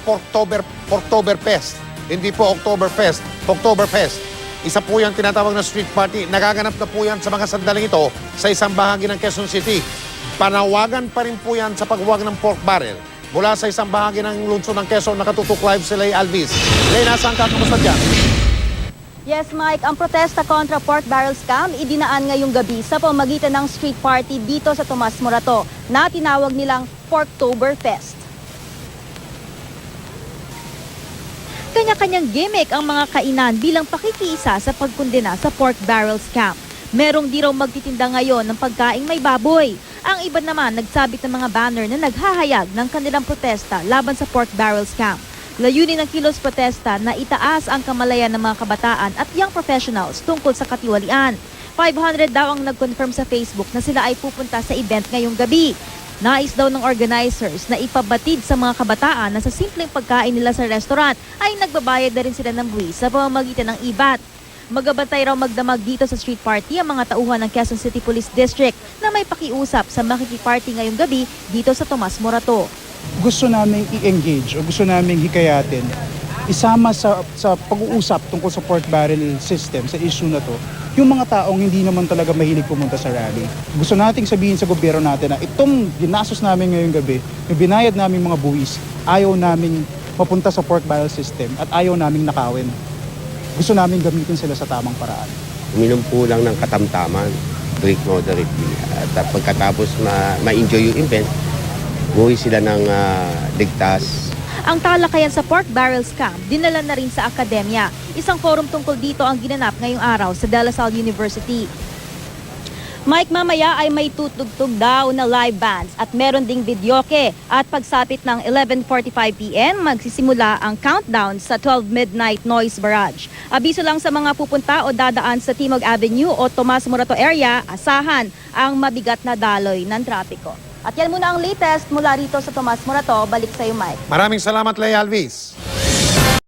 Porktoberfest. Hindi po Oktoberfest, Oktoberfest. Isa po yung tinatawag na street party. Nagaganap na po yan sa mga sandaling ito sa isang bahagi ng Quezon City. Panawagan pa rin po yan sa paghuwag ng pork barrel. Mula sa isang bahagi ng lungsod ng Quezon, nakatutok live si Lay Alvis. Lay, nasaan ka? Kamusta dyan? Yes, Mike, ang protesta kontra pork barrel scam idinaan ngayong gabi sa pamamagitan ng street party dito sa Tomas Morato na tinawag nilang Porktoberfest. Kanya-kanyang gimmick ang mga kainan bilang pakikiisa sa pagkondena sa pork barrel scam. Merong di raw magtitinda ngayon ng pagkaing may baboy. Ang iba naman nagsabit ng mga banner na naghahayag ng kanilang protesta laban sa pork barrel scam. Layunin ng kilos protesta na itaas ang kamalayan ng mga kabataan at young professionals tungkol sa katiwalian. 500 daw ang nag-confirm sa Facebook na sila ay pupunta sa event ngayong gabi. Nais daw ng organizers na ipabatid sa mga kabataan na sa simpleng pagkain nila sa restaurant ay nagbabayad na rin sila ng buwis sa pamamagitan ng IVAT. Magabantay raw magdamag dito sa street party ang mga tauhan ng Quezon City Police District na may pakiusap sa makikiparty ngayong gabi dito sa Tomas Morato. Gusto namin i-engage o gusto namin hikayatin, isama sa pag-uusap tungkol sa pork barrel system, sa issue na to, yung mga taong hindi naman talaga mahilig pumunta sa rally. Gusto nating sabihin sa gobyerno natin na itong ginastos namin ngayong gabi, yung binayad naming mga buwis, ayaw naming mapunta sa pork barrel system at ayaw naming nakawin. Gusto namin gamitin sila sa tamang paraan. Uminom po lang ng katamtaman, drink moderately. At pagkatapos ma-enjoy yung event, buhay sila ng ligtas. Ang talakayan sa pork barrel scam dinala na rin sa akademya. Isang forum tungkol dito ang ginanap ngayong araw sa De La Salle University. Mike, mamaya ay may tutugtog daw na live bands at meron ding videoke. At pagsapit ng 11:45 p.m. magsisimula ang countdown sa 12 Midnight Noise Barrage. Abiso lang sa mga pupunta o dadaan sa Timog Avenue o Tomas Morato area, asahan ang mabigat na daloy ng trapiko. At yan muna ang latest mula rito sa Tomas Morato. Balik sa iyo, Mike. Maraming salamat, Lay Alvis.